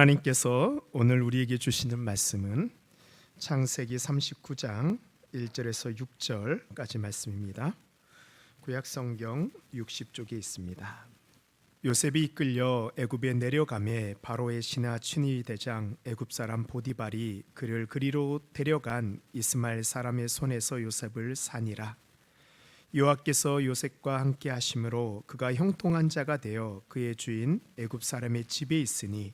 하나님께서 오늘 우리에게 주시는 말씀은 창세기 39장 1절에서 6절까지 말씀입니다. 구약성경 60쪽에 있습니다. 요셉이 이끌려 애굽에 내려가매 바로의 신하 춘위 대장 애굽 사람 보디발이 그를 그리로 데려간 이스마엘 사람의 손에서 요셉을 사니라. 여호와께서 요셉과 함께 하심으로 그가 형통한 자가 되어 그의 주인 애굽 사람의 집에 있으니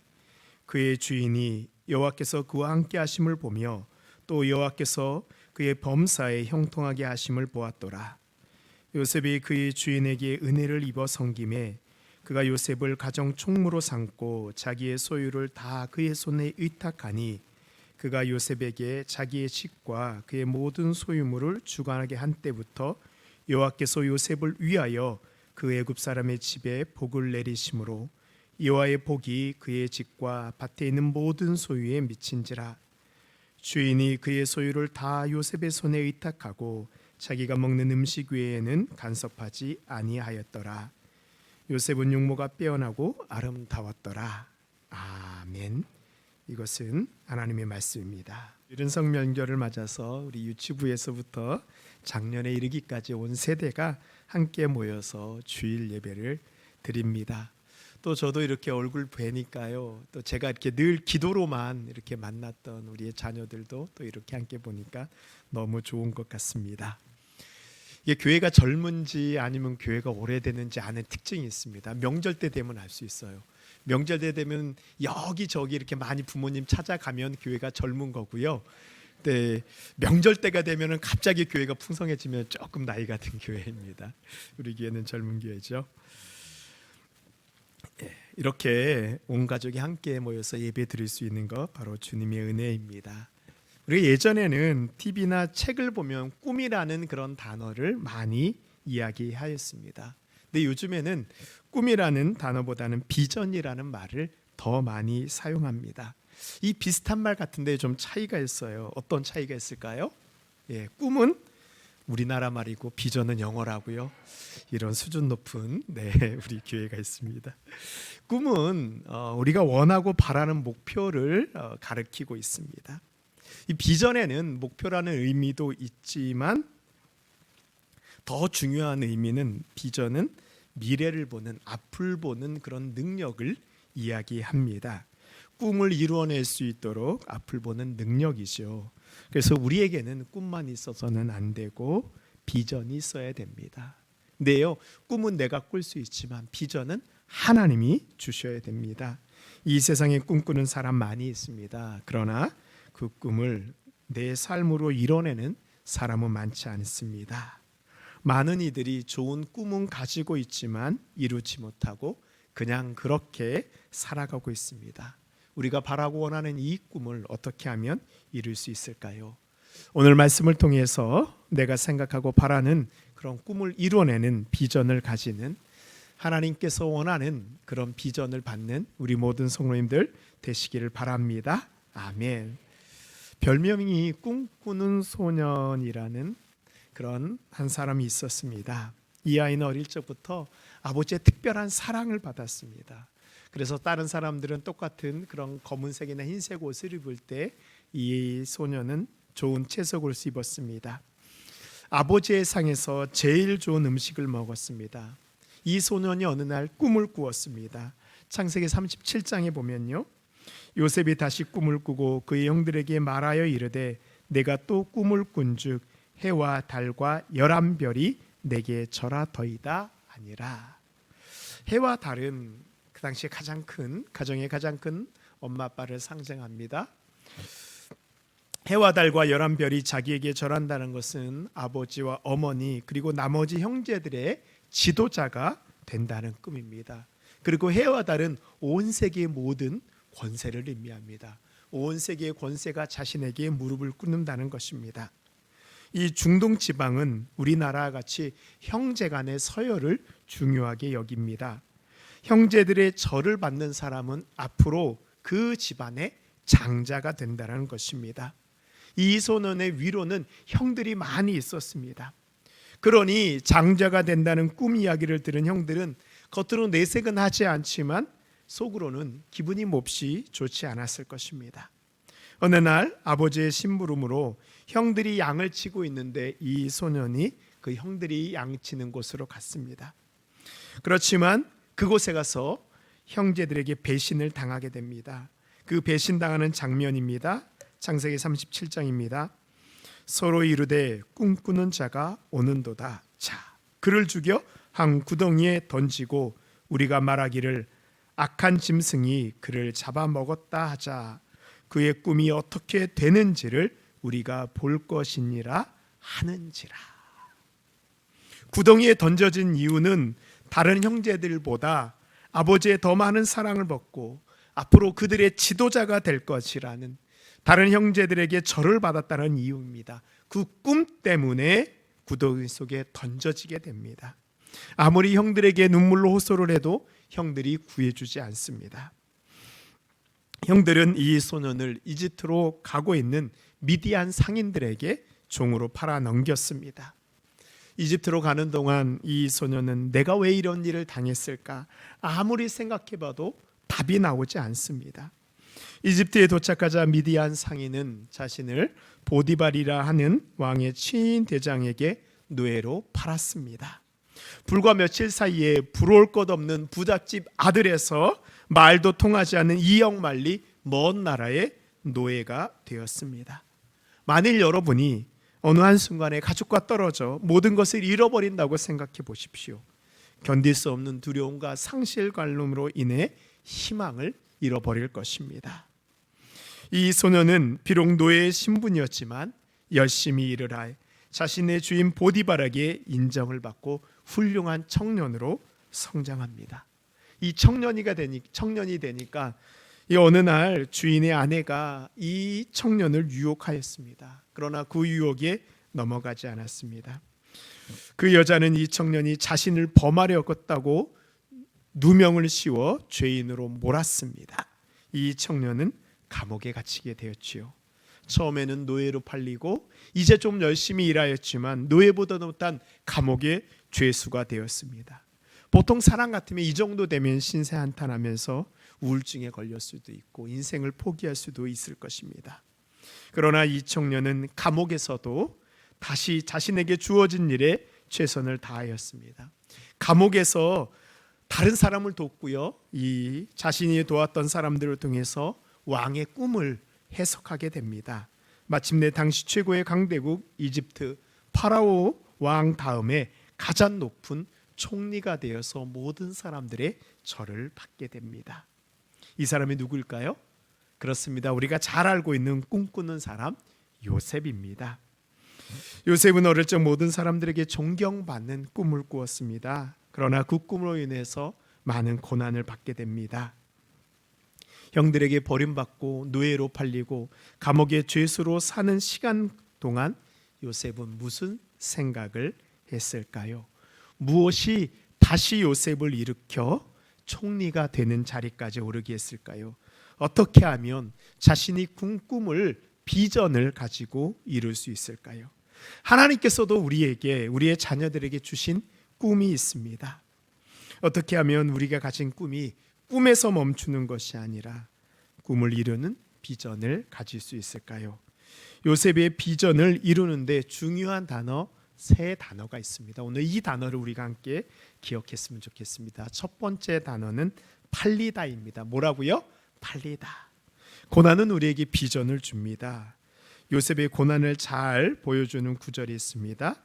그의 주인이 여호와께서 그와 함께 하심을 보며 또 여호와께서 그의 범사에 형통하게 하심을 보았더라. 요셉이 그의 주인에게 은혜를 입어 섬김에 그가 요셉을 가정 총무로 삼고 자기의 소유를 다 그의 손에 의탁하니 그가 요셉에게 자기의 집과 그의 모든 소유물을 주관하게 한 때부터 여호와께서 요셉을 위하여 그 애굽 사람의 집에 복을 내리심으로 여호와의 복이 그의 집과 밭에 있는 모든 소유에 미친지라. 주인이 그의 소유를 다 요셉의 손에 의탁하고 자기가 먹는 음식 외에는 간섭하지 아니하였더라. 요셉은 용모가 빼어나고 아름다웠더라. 아멘. 이것은 하나님의 말씀입니다. 이른 성명절을 맞아서 우리 유치부에서부터 작년에 이르기까지 온 세대가 함께 모여서 주일 예배를 드립니다. 또 저도 이렇게 얼굴 뵈니까요, 또 제가 이렇게 늘 기도로만 이렇게 만났던 우리의 자녀들도 또 이렇게 함께 보니까 너무 좋은 것 같습니다. 이게 교회가 젊은지 아니면 교회가 오래되는지 아는 특징이 있습니다. 명절 때 되면 알 수 있어요. 명절 때 되면 여기저기 이렇게 많이 부모님 찾아가면 교회가 젊은 거고요. 네, 명절 때가 되면 갑자기 교회가 풍성해지면 조금 나이가 든 교회입니다. 우리 교회는 젊은 교회죠. 이렇게 온 가족이 함께 모여서 예배 드릴 수 있는 것 바로 주님의 은혜입니다. 우리 예전에는 TV나 책을 보면 꿈이라는 그런 단어를 많이 이야기하였습니다. 근데 요즘에는 꿈이라는 단어보다는 비전이라는 말을 더 많이 사용합니다. 이 비슷한 말 같은데 좀 차이가 있어요. 어떤 차이가 있을까요? 꿈은 우리나라 말이고 비전은 영어라고요. 이런 수준 높은 우리 교회가 있습니다. 꿈은 우리가 원하고 바라는 목표를 가리키고 있습니다. 이 비전에는 목표라는 의미도 있지만 더 중요한 의미는 비전은 미래를 보는, 앞을 보는 그런 능력을 이야기합니다. 꿈을 이루어낼 수 있도록 앞을 보는 능력이죠. 그래서 우리에게는 꿈만 있어서는 안 되고 비전이 있어야 됩니다. 근데요, 꿈은 내가 꿀 수 있지만 비전은 하나님이 주셔야 됩니다. 이 세상에 꿈꾸는 사람 많이 있습니다. 그러나 그 꿈을 내 삶으로 이뤄내는 사람은 많지 않습니다. 많은 이들이 좋은 꿈은 가지고 있지만 이루지 못하고 그냥 그렇게 살아가고 있습니다. 우리가 바라고 원하는 이 꿈을 어떻게 하면 이룰 수 있을까요? 오늘 말씀을 통해서 내가 생각하고 바라는 그런 꿈을 이뤄내는 비전을 가지는 하나님께서 원하는 그런 비전을 받는 우리 모든 성도님들 되시기를 바랍니다. 아멘. 별명이 꿈꾸는 소년이라는 그런 한 사람이 있었습니다. 이 아이는 어릴 적부터 아버지의 특별한 사랑을 받았습니다. 그래서 다른 사람들은 똑같은 그런 검은색이나 흰색 옷을 입을 때 이 소년은 좋은 채색 옷을 입었습니다. 아버지의 상에서 제일 좋은 음식을 먹었습니다. 이 소년이 어느 날 꿈을 꾸었습니다. 창세기 37장에 보면요, 요셉이 다시 꿈을 꾸고 그의 형들에게 말하여 이르되 내가 또 꿈을 꾼즉 해와 달과 11별이 내게 절하더이다 하니라. 해와 달은 그 당시에 가정의 가장 큰 엄마 아빠를 상징합니다. 해와 달과 11별이 자기에게 절한다는 것은 아버지와 어머니 그리고 나머지 형제들의 지도자가 된다는 꿈입니다. 그리고 해와 달은 온 세계의 모든 권세를 의미합니다. 온 세계의 권세가 자신에게 무릎을 꿇는다는 것입니다. 이 중동 지방은 우리나라와 같이 형제 간의 서열을 중요하게 여깁니다. 형제들의 절을 받는 사람은 앞으로 그 집안의 장자가 된다는 것입니다. 이 소년의 위로는 형들이 많이 있었습니다. 그러니 장자가 된다는 꿈 이야기를 들은 형들은 겉으로 내색은 하지 않지만 속으로는 기분이 몹시 좋지 않았을 것입니다. 어느 날 아버지의 심부름으로 형들이 양을 치고 있는데 이 소년이 그 형들이 양 치는 곳으로 갔습니다. 그렇지만 그곳에 가서 형제들에게 배신을 당하게 됩니다. 그 배신당하는 장면입니다. 창세기 37장입니다. 서로 이르되 꿈꾸는 자가 오는도다. 자, 그를 죽여 한 구덩이에 던지고 우리가 말하기를 악한 짐승이 그를 잡아먹었다 하자. 그의 꿈이 어떻게 되는지를 우리가 볼 것이니라 하는지라. 구덩이에 던져진 이유는 다른 형제들보다 아버지의 더 많은 사랑을 받고 앞으로 그들의 지도자가 될 것이라는, 다른 형제들에게 절을 받았다는 이유입니다. 그 꿈 때문에 구덩이 속에 던져지게 됩니다. 아무리 형들에게 눈물로 호소를 해도 형들이 구해주지 않습니다. 형들은 이 소년을 이집트로 가고 있는 미디안 상인들에게 종으로 팔아 넘겼습니다. 이집트로 가는 동안 이 소년은 내가 왜 이런 일을 당했을까? 아무리 생각해봐도 답이 나오지 않습니다. 이집트에 도착하자 미디안 상인은 자신을 보디발이라 하는 왕의 친인 대장에게 노예로 팔았습니다. 불과 며칠 사이에 부러울 것 없는 부잣집 아들에서 말도 통하지 않는 이역만리 먼 나라의 노예가 되었습니다. 만일 여러분이 어느 한순간에 가족과 떨어져 모든 것을 잃어버린다고 생각해 보십시오. 견딜 수 없는 두려움과 상실감으로 인해 희망을 잃어버릴 것입니다. 이 소년은 비록 노예의 신분이었지만 열심히 일을 하여 자신의 주인 보디발에게 인정을 받고 훌륭한 청년으로 성장합니다. 이 청년이 되니까 어느 날 주인의 아내가 이 청년을 유혹하였습니다. 그러나 그 유혹에 넘어가지 않았습니다. 그 여자는 이 청년이 자신을 범하려었다고 누명을 씌워 죄인으로 몰았습니다. 이 청년은 감옥에 갇히게 되었지요. 처음에는 노예로 팔리고 이제 좀 열심히 일하였지만 노예보다 못한 감옥의 죄수가 되었습니다. 보통 사람 같으면 이 정도 되면 신세한탄하면서 우울증에 걸릴 수도 있고 인생을 포기할 수도 있을 것입니다. 그러나 이 청년은 감옥에서도 다시 자신에게 주어진 일에 최선을 다하였습니다. 감옥에서 다른 사람을 돕고요, 이 자신이 도왔던 사람들을 통해서 왕의 꿈을 해석하게 됩니다. 마침내 당시 최고의 강대국 이집트 파라오 왕 다음에 가장 높은 총리가 되어서 모든 사람들의 절을 받게 됩니다. 이 사람이 누구일까요? 그렇습니다. 우리가 잘 알고 있는 꿈꾸는 사람 요셉입니다. 요셉은 어릴 적 모든 사람들에게 존경받는 꿈을 꾸었습니다. 그러나 그 꿈으로 인해서 많은 고난을 받게 됩니다. 형들에게 버림받고 노예로 팔리고 감옥의 죄수로 사는 시간 동안 요셉은 무슨 생각을 했을까요? 무엇이 다시 요셉을 일으켜 총리가 되는 자리까지 오르게 했을까요? 어떻게 하면 자신이 꾼 꿈을, 비전을 가지고 이룰 수 있을까요? 하나님께서도 우리에게, 우리의 자녀들에게 주신 꿈이 있습니다. 어떻게 하면 우리가 가진 꿈이 꿈에서 멈추는 것이 아니라 꿈을 이루는 비전을 가질 수 있을까요? 요셉의 비전을 이루는데 중요한 단어, 세 단어가 있습니다. 오늘 이 단어를 우리가 함께 기억했으면 좋겠습니다. 첫 번째 단어는 팔리다입니다. 뭐라고요? 팔리다. 고난은 우리에게 비전을 줍니다. 요셉의 고난을 잘 보여주는 구절이 있습니다.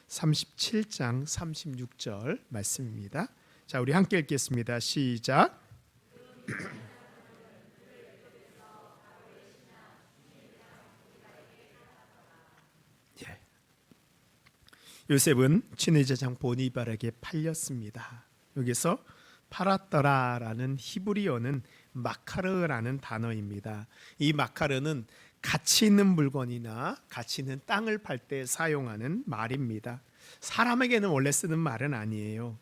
37장 36절 말씀입니다. 자, 우리 함께 읽겠습니다. 시작. 요셉은 친위 제장 보디발에게 팔렸습니다. 여기서 팔았더라라는 히브리어는 마카르라는 단어입니다. 이 마카르는 가치 있는 물건이나 가치 있는 땅을 팔 때 사용하는 말입니다. 사람에게는 원래 쓰는 말은 아니에요.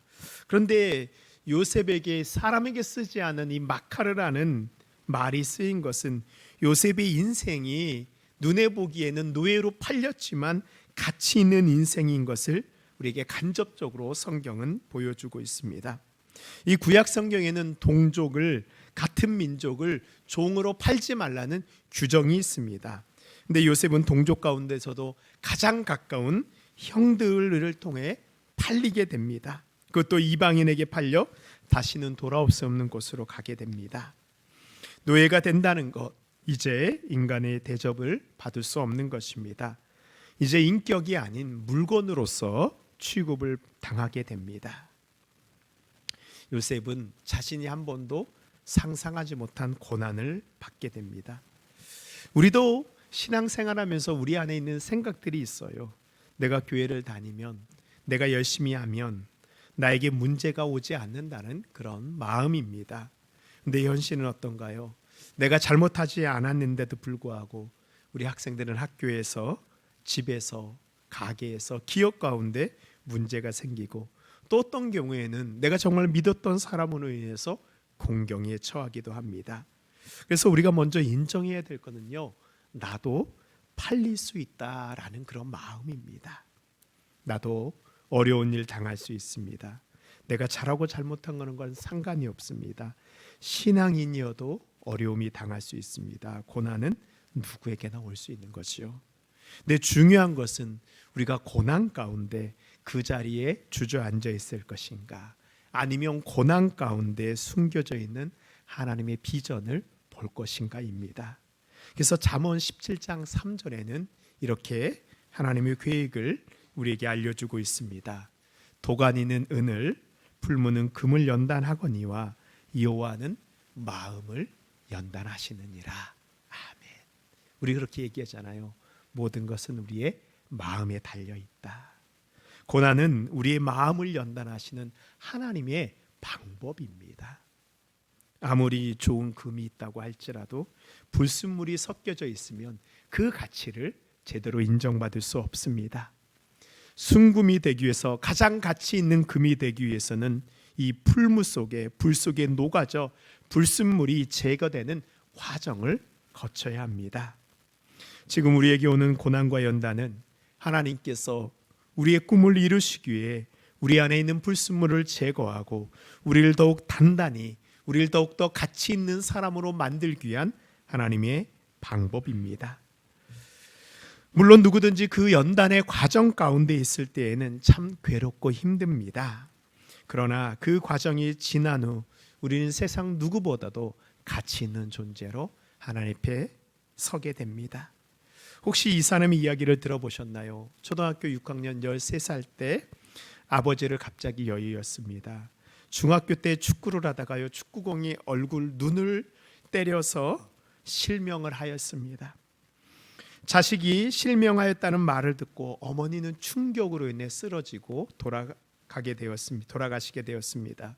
그런데 요셉에게, 사람에게 쓰지 않은 이 마카르라는 말이 쓰인 것은 요셉의 인생이 눈에 보기에는 노예로 팔렸지만 가치 있는 인생인 것을 우리에게 간접적으로 성경은 보여주고 있습니다. 이 구약 성경에는 동족을, 같은 민족을 종으로 팔지 말라는 규정이 있습니다. 근데 요셉은 동족 가운데서도 가장 가까운 형들을 통해 팔리게 됩니다. 그것도 이방인에게 팔려 다시는 돌아올 수 없는 곳으로 가게 됩니다. 노예가 된다는 것, 이제 인간의 대접을 받을 수 없는 것입니다. 이제 인격이 아닌 물건으로서 취급을 당하게 됩니다. 요셉은 자신이 한 번도 상상하지 못한 고난을 받게 됩니다. 우리도 신앙생활하면서 우리 안에 있는 생각들이 있어요. 내가 교회를 다니면, 내가 열심히 하면 나에게 문제가 오지 않는다는 그런 마음입니다. 근데 현실은 어떤가요? 내가 잘못하지 않았는데도 불구하고 우리 학생들은 학교에서, 집에서, 가게에서, 기업 가운데 문제가 생기고, 또 어떤 경우에는 내가 정말 믿었던 사람으로 인해서 공경에 처하기도 합니다. 그래서 우리가 먼저 인정해야 될 거는요, 나도 팔릴 수 있다라는 그런 마음입니다. 나도 어려운 일 당할 수 있습니다. 내가 잘하고 잘못한 건 상관이 없습니다. 신앙인이어도 어려움이 당할 수 있습니다. 고난은 누구에게나 올 수 있는 것이요. 근데 중요한 것은 우리가 고난 가운데 그 자리에 주저앉아 있을 것인가, 아니면 고난 가운데 숨겨져 있는 하나님의 비전을 볼 것인가입니다. 그래서 잠언 17장 3절에는 이렇게 하나님의 계획을 우리에게 알려주고 있습니다. 도가니는 은을, 풀무는 금을 연단하거니와 여호와는 마음을 연단하시느니라. 아멘. 우리 그렇게 얘기하잖아요. 모든 것은 우리의 마음에 달려 있다. 고난은 우리의 마음을 연단하시는 하나님의 방법입니다. 아무리 좋은 금이 있다고 할지라도 불순물이 섞여져 있으면 그 가치를 제대로 인정받을 수 없습니다. 순금이 되기 위해서, 가장 가치 있는 금이 되기 위해서는 이 풀무 속에, 불 속에 녹아져 불순물이 제거되는 과정을 거쳐야 합니다. 지금 우리에게 오는 고난과 연단은 하나님께서 우리의 꿈을 이루시기 위해 우리 안에 있는 불순물을 제거하고 우리를 더욱 단단히, 우리를 더욱더 가치 있는 사람으로 만들기 위한 하나님의 방법입니다. 물론 누구든지 그 연단의 과정 가운데 있을 때에는 참 괴롭고 힘듭니다. 그러나 그 과정이 지난 후 우리는 세상 누구보다도 가치 있는 존재로 하나님 앞에 서게 됩니다. 혹시 이 사람의 이야기를 들어보셨나요? 초등학교 6학년 13살 때 아버지를 갑자기 여의었습니다. 중학교 때 축구를 하다가요, 축구공이 눈을 때려서 실명을 하였습니다. 자식이 실명하였다는 말을 듣고 어머니는 충격으로 인해 쓰러지고 돌아가시게 되었습니다.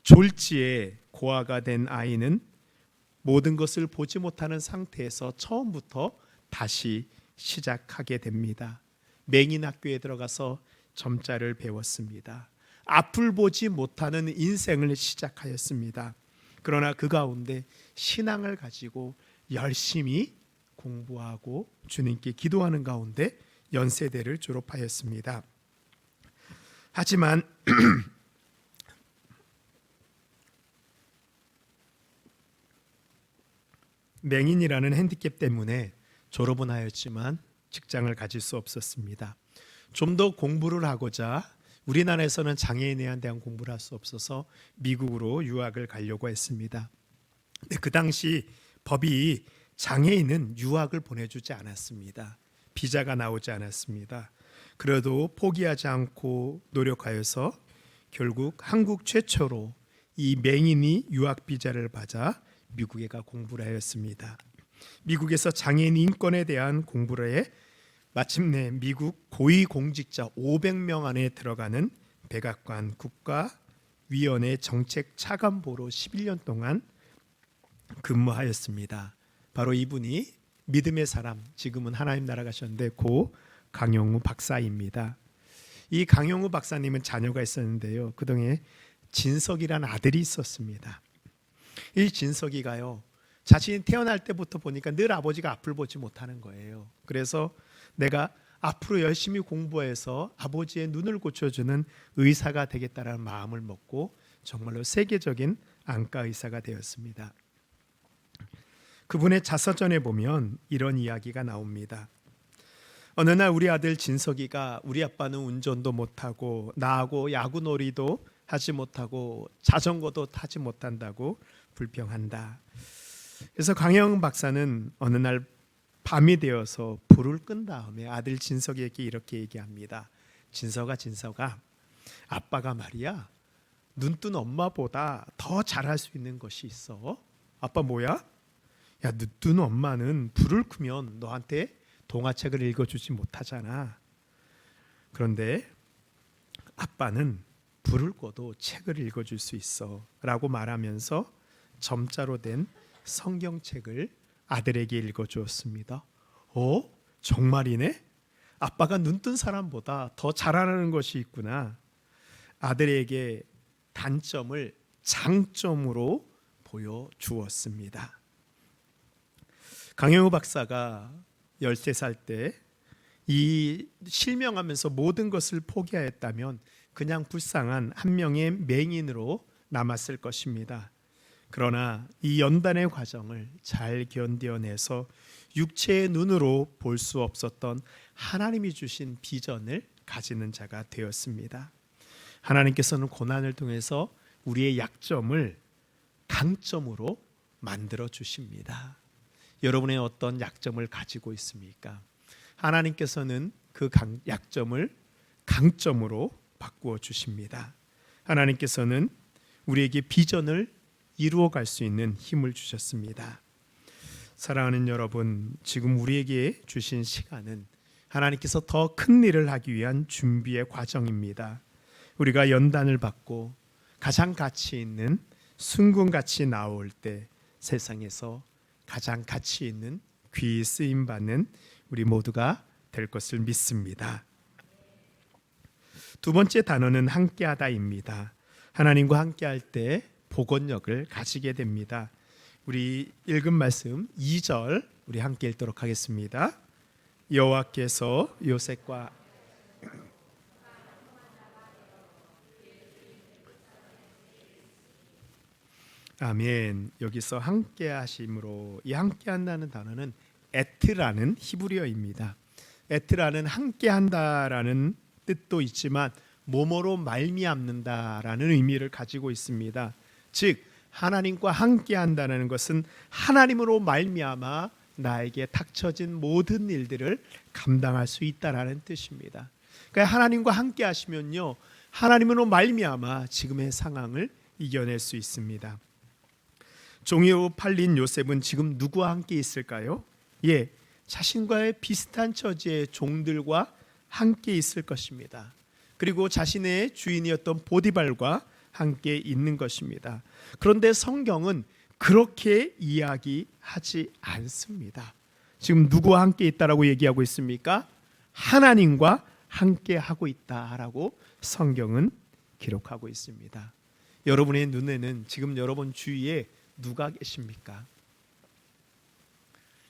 졸지에 고아가 된 아이는 모든 것을 보지 못하는 상태에서 처음부터 다시 시작하게 됩니다. 맹인학교에 들어가서 점자를 배웠습니다. 앞을 보지 못하는 인생을 시작하였습니다. 그러나 그 가운데 신앙을 가지고 열심히 공부하고 주님께 기도하는 가운데 연세대를 졸업하였습니다. 하지만 맹인이라는 핸디캡 때문에 졸업은 하였지만 직장을 가질 수 없었습니다. 좀 더 공부를 하고자 우리나라에서는 장애인에 대한 공부를 할 수 없어서 미국으로 유학을 가려고 했습니다. 근데 그 당시 법이 장애인은 유학을 보내주지 않았습니다. 비자가 나오지 않았습니다. 그래도 포기하지 않고 노력하여서 결국 한국 최초로 이 맹인이 유학 비자를 받아 미국에 가 공부를 하였습니다. 미국에서 장애인 인권에 대한 공부를 해 마침내 미국 고위공직자 500명 안에 들어가는 백악관 국가위원회 정책 차관보로 11년 동안 근무하였습니다. 바로 이분이 믿음의 사람, 지금은 하나님 나라 가셨는데 고 강용우 박사입니다. 이 강용우 박사님은 자녀가 있었는데요, 그동안 진석이라는 아들이 있었습니다. 이 진석이가요, 자신이 태어날 때부터 보니까 늘 아버지가 앞을 보지 못하는 거예요. 그래서 내가 앞으로 열심히 공부해서 아버지의 눈을 고쳐주는 의사가 되겠다라는 마음을 먹고 정말로 세계적인 안과 의사가 되었습니다. 그분의 자서전에 보면 이런 이야기가 나옵니다. 어느 날 우리 아들 진석이가 우리 아빠는 운전도 못하고 나하고 야구놀이도 하지 못하고 자전거도 타지 못한다고 불평한다. 그래서 강영 박사는 어느 날 밤이 되어서 불을 끈 다음에 아들 진석에게 이렇게 얘기합니다. 진석아, 아빠가 말이야 눈뜬 엄마보다 더 잘할 수 있는 것이 있어. 아빠 뭐야? 야, 눈뜬 엄마는 불을 끄면 너한테 동화책을 읽어주지 못하잖아. 그런데 아빠는 불을 꺼도 책을 읽어줄 수 있어 라고 말하면서 점자로 된 성경책을 아들에게 읽어주었습니다. 정말이네? 아빠가 눈뜬 사람보다 더 잘하는 것이 있구나. 아들에게 단점을 장점으로 보여주었습니다. 강영우 박사가 13살 때 이 실명하면서 모든 것을 포기하였다면 그냥 불쌍한 한 명의 맹인으로 남았을 것입니다. 그러나 이 연단의 과정을 잘 견뎌내서 육체의 눈으로 볼 수 없었던 하나님이 주신 비전을 가지는 자가 되었습니다. 하나님께서는 고난을 통해서 우리의 약점을 강점으로 만들어 주십니다. 여러분의 어떤 약점을 가지고 있습니까? 하나님께서는 그 약점을 강점으로 바꾸어 주십니다. 하나님께서는 우리에게 비전을 이루어갈 수 있는 힘을 주셨습니다. 사랑하는 여러분, 지금 우리에게 주신 시간은 하나님께서 더 큰 일을 하기 위한 준비의 과정입니다. 우리가 연단을 받고 가장 가치 있는 순금같이 나올 때 세상에서 가장 가치 있는 귀히 쓰임 받는 우리 모두가 될 것을 믿습니다. 두 번째 단어는 함께하다입니다. 하나님과 함께할 때 복원력을 가지게 됩니다. 우리 읽은 말씀 2절 우리 함께 읽도록 하겠습니다. 여호와께서 요셉과 아멘. 여기서 함께 하심으로 이 함께 한다는 단어는 에트라는 히브리어입니다. 에트라는 함께 한다라는 뜻도 있지만 뭐뭐로 말미암는다라는 의미를 가지고 있습니다. 즉 하나님과 함께 한다는 것은 하나님으로 말미암아 나에게 닥쳐진 모든 일들을 감당할 수 있다라는 뜻입니다. 그러니까 하나님과 함께 하시면요, 하나님으로 말미암아 지금의 상황을 이겨낼 수 있습니다. 종이로 팔린 요셉은 지금 누구와 함께 있을까요? 자신과의 비슷한 처지의 종들과 함께 있을 것입니다. 그리고 자신의 주인이었던 보디발과 함께 있는 것입니다. 그런데 성경은 그렇게 이야기하지 않습니다. 지금 누구와 함께 있다라고 얘기하고 있습니까? 하나님과 함께 하고 있다라고 성경은 기록하고 있습니다. 여러분의 눈에는 지금 여러분 주위에 누가 계십니까?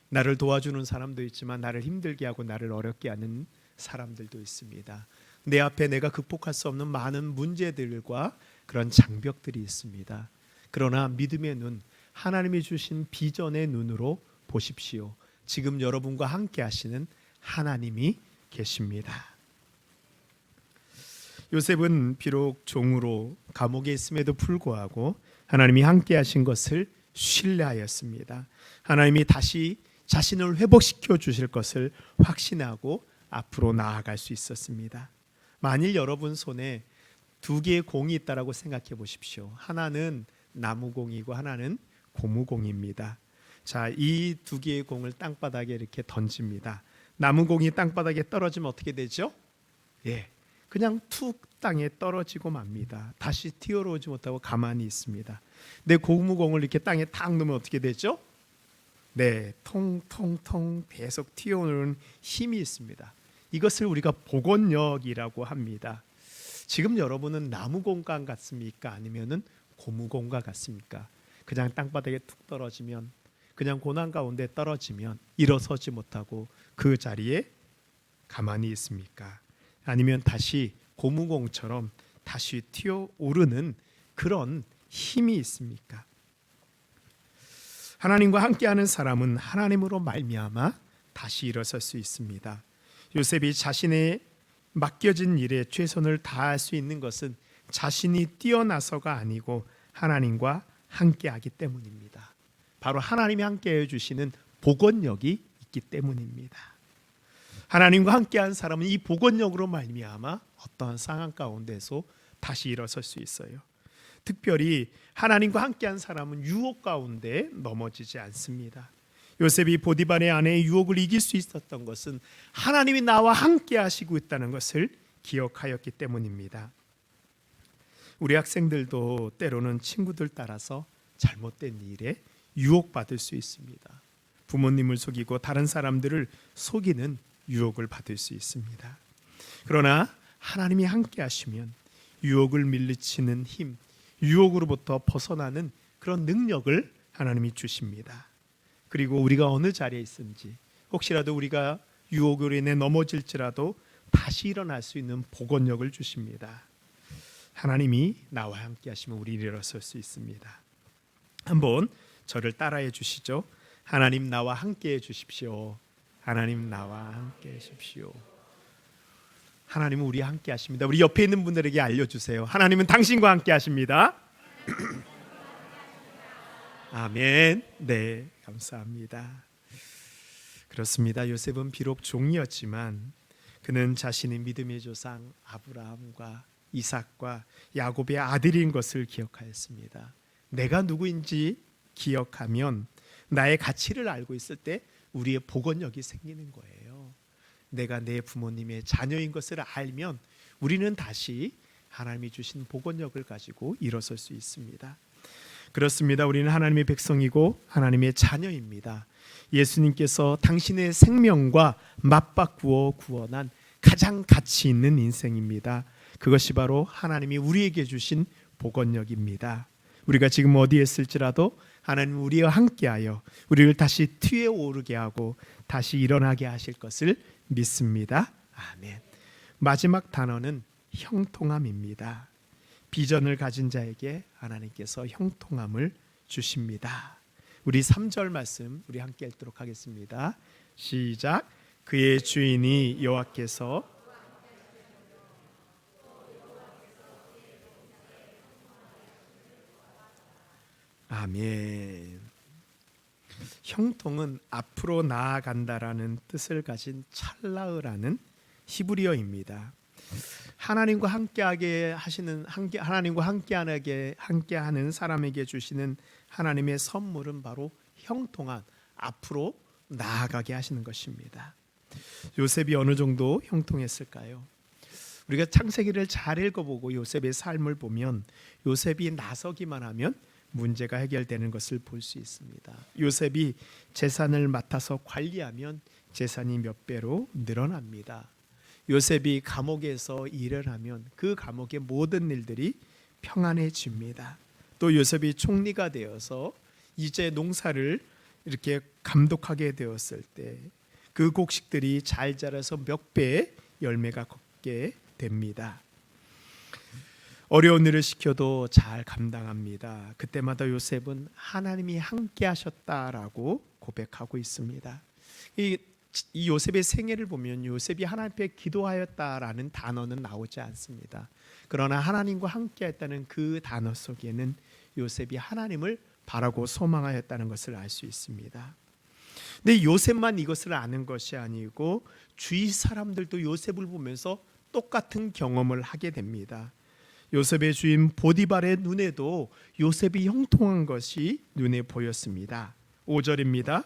나를 도와주는 사람도 있지만 나를 힘들게 하고 나를 어렵게 하는 사람들도 있습니다. 내 앞에 내가 극복할 수 없는 많은 문제들과 그런 장벽들이 있습니다. 그러나 믿음의 눈, 하나님이 주신 비전의 눈으로 보십시오. 지금 여러분과 함께 하시는 하나님이 계십니다. 요셉은 비록 종으로 감옥에 있음에도 불구하고 하나님이 함께 하신 것을 신뢰하였습니다. 하나님이 다시 자신을 회복시켜 주실 것을 확신하고 앞으로 나아갈 수 있었습니다. 만일 여러분 손에 두 개의 공이 있다라고 생각해 보십시오. 하나는 나무공이고 하나는 고무공입니다. 자, 이 두 개의 공을 땅바닥에 이렇게 던집니다. 나무공이 땅바닥에 떨어지면 어떻게 되죠? 그냥 툭 땅에 떨어지고 맙니다. 다시 튀어오르지 못하고 가만히 있습니다. 내 고무공을 이렇게 땅에 탁 넣으면 어떻게 되죠? 통통통 계속 튀어오르는 힘이 있습니다. 이것을 우리가 복원력이라고 합니다. 지금 여러분은 나무공간 같습니까? 아니면은 고무공간 같습니까? 그냥 땅바닥에 툭 떨어지면, 그냥 고난 가운데 떨어지면 일어서지 못하고 그 자리에 가만히 있습니까? 아니면 다시 고무공처럼 다시 튀어오르는 그런 힘이 있습니까? 하나님과 함께하는 사람은 하나님으로 말미암아 다시 일어설 수 있습니다. 요셉이 자신의 맡겨진 일에 최선을 다할 수 있는 것은 자신이 뛰어나서가 아니고 하나님과 함께하기 때문입니다. 바로 하나님이 함께해 주시는 복원력이 있기 때문입니다. 하나님과 함께한 사람은 이 복원력으로 말미암아 어떠한 상황 가운데서 다시 일어설 수 있어요. 특별히 하나님과 함께한 사람은 유혹 가운데 넘어지지 않습니다. 요셉이 보디발의 아내의 유혹을 이길 수 있었던 것은 하나님이 나와 함께 하시고 있다는 것을 기억하였기 때문입니다. 우리 학생들도 때로는 친구들 따라서 잘못된 일에 유혹받을 수 있습니다. 부모님을 속이고 다른 사람들을 속이는 유혹을 받을 수 있습니다. 그러나 하나님이 함께 하시면 유혹을 밀리치는 힘, 유혹으로부터 벗어나는 그런 능력을 하나님이 주십니다. 그리고 우리가 어느 자리에 있든지 혹시라도 우리가 유혹으로 인해 넘어질지라도 다시 일어날 수 있는 복원력을 주십니다. 하나님이 나와 함께 하시면 우리 일어설 수 있습니다. 한번 저를 따라해 주시죠. 하나님 나와 함께 해 주십시오. 하나님 나와 함께 하십시오. 하나님은 우리와 함께 하십니다. 우리 옆에 있는 분들에게 알려주세요. 하나님은 당신과 함께 하십니다. 아멘. 네, 감사합니다. 그렇습니다. 요셉은 비록 종이었지만 그는 자신의 믿음의 조상 아브라함과 이삭과 야곱의 아들인 것을 기억하였습니다. 내가 누구인지 기억하면 나의 가치를 알고 있을 때 우리의 복원력이 생기는 거예요. 내가 내 부모님의 자녀인 것을 알면 우리는 다시 하나님이 주신 복원력을 가지고 일어설 수 있습니다. 그렇습니다. 우리는 하나님의 백성이고 하나님의 자녀입니다. 예수님께서 당신의 생명과 맞바꾸어 구원한 가장 가치 있는 인생입니다. 그것이 바로 하나님이 우리에게 주신 복원력입니다. 우리가 지금 어디에 있을지라도 하나님 우리와 함께하여 우리를 다시 뒤에 오르게 하고 다시 일어나게 하실 것을 믿습니다. 아멘. 마지막 단어는 형통함입니다. 비전을 가진 자에게 하나님께서 형통함을 주십니다. 우리 3절 말씀 우리 함께 읽도록 하겠습니다. 시작. 그의 주인이 여호와께서 아멘. 형통은 앞으로 나아간다라는 뜻을 가진 찰라으라는 히브리어입니다. 하나님과 함께하게 하시는 하나님과 함께하는 사람에게 주시는 하나님의 선물은 바로 형통한 앞으로 나아가게 하시는 것입니다. 요셉이 어느 정도 형통했을까요? 우리가 창세기를 잘 읽어보고 요셉의 삶을 보면 요셉이 나서기만 하면 문제가 해결되는 것을 볼 수 있습니다. 요셉이 재산을 맡아서 관리하면 재산이 몇 배로 늘어납니다. 요셉이 감옥에서 일을 하면 그 감옥의 모든 일들이 평안해집니다. 또 요셉이 총리가 되어서 이제 농사를 이렇게 감독하게 되었을 때 그 곡식들이 잘 자라서 몇 배의 열매가 걷게 됩니다. 어려운 일을 시켜도 잘 감당합니다. 그때마다 요셉은 하나님이 함께 하셨다라고 고백하고 있습니다. 이 요셉의 생애를 보면 요셉이 하나님 앞에 기도하였다라는 단어는 나오지 않습니다. 그러나 하나님과 함께 했다는 그 단어 속에는 요셉이 하나님을 바라고 소망하였다는 것을 알 수 있습니다. 근데 요셉만 이것을 아는 것이 아니고 주위 사람들도 요셉을 보면서 똑같은 경험을 하게 됩니다. 요셉의 주인 보디발의 눈에도 요셉이 형통한 것이 눈에 보였습니다. 5절입니다.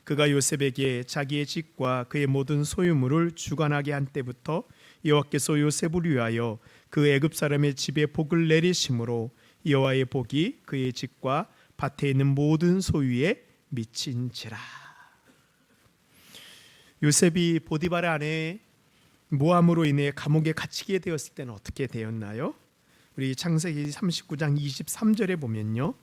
그가 요셉에게 자기의 집과 그의 모든 소유물을 주관하게 한 때부터 여호와께서 요셉을 위하여 그 애굽 사람의 집에 복을 내리심으로 여호와의 복이 그의 집과 밭에 있는 모든 소유에 미친지라. 요셉이 보디발의 아내 모함으로 인해 감옥에 갇히게 되었을 때는 어떻게 되었나요? 우리 창세기 39장 23절에 보면요,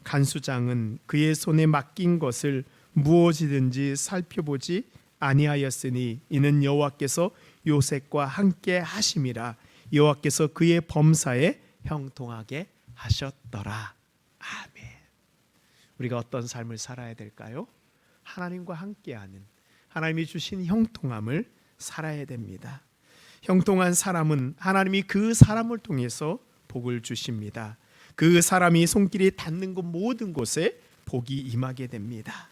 간수장은 그의 손에 맡긴 것을 무엇이든지 살펴보지 아니하였으니 이는 여호와께서 요셉과 함께 하심이라. 여호와께서 그의 범사에 형통하게 하셨더라. 아멘. 우리가 어떤 삶을 살아야 될까요? 하나님과 함께하는, 하나님이 주신 형통함을 살아야 됩니다. 형통한 사람은 하나님이 그 사람을 통해서 복을 주십니다. 그 사람이 손길이 닿는 곳 모든 곳에 복이 임하게 됩니다.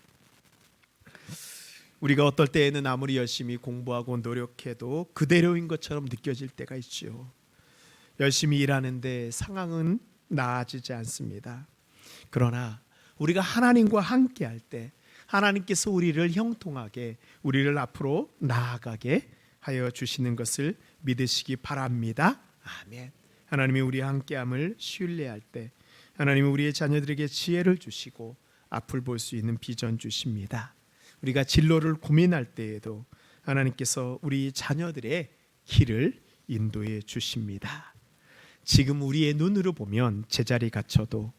우리가 어떨 때에는 아무리 열심히 공부하고 노력해도 그대로인 것처럼 느껴질 때가 있죠. 열심히 일하는데 상황은 나아지지 않습니다. 그러나 우리가 하나님과 함께할 때 하나님께서 우리를 형통하게, 우리를 앞으로 나아가게 하여 주시는 것을 믿으시기 바랍니다. 아멘. 하나님이 우리와 함께함을 신뢰할 때 하나님은 우리의 자녀들에게 지혜를 주시고 앞을 볼 수 있는 비전 주십니다. 우리가 진로를 고민할 때에도 하나님께서 우리 자녀들의 길을 인도해 주십니다. 지금 우리의 눈으로 보면 제자리 갇혀도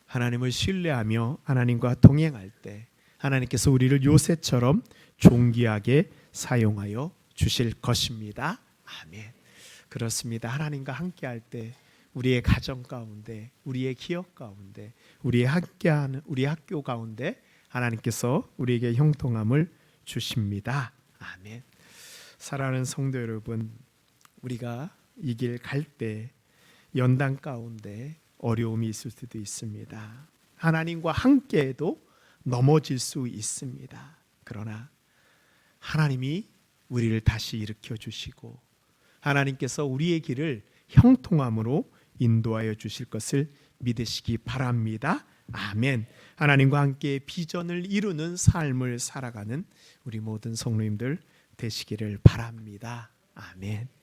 하나님을 신뢰하며 하나님과 동행할 때 하나님께서 우리를 요새처럼 존귀하게 사용하여 주실 것입니다. 아멘. 그렇습니다. 하나님과 함께할 때 우리의 가정 가운데, 우리의 기업 가운데, 우리의 함께하는 우리 학교 가운데 하나님께서 우리에게 형통함을 주십니다. 아멘. 사랑하는 성도 여러분, 우리가 이 길 갈 때 연단 가운데 어려움이 있을 수도 있습니다. 하나님과 함께해도 넘어질 수 있습니다. 그러나 하나님이 우리를 다시 일으켜 주시고 하나님께서 우리의 길을 형통함으로 인도하여 주실 것을 믿으시기 바랍니다. 아멘. 하나님과 함께 비전을 이루는 삶을 살아가는 우리 모든 성도님들 되시기를 바랍니다. 아멘.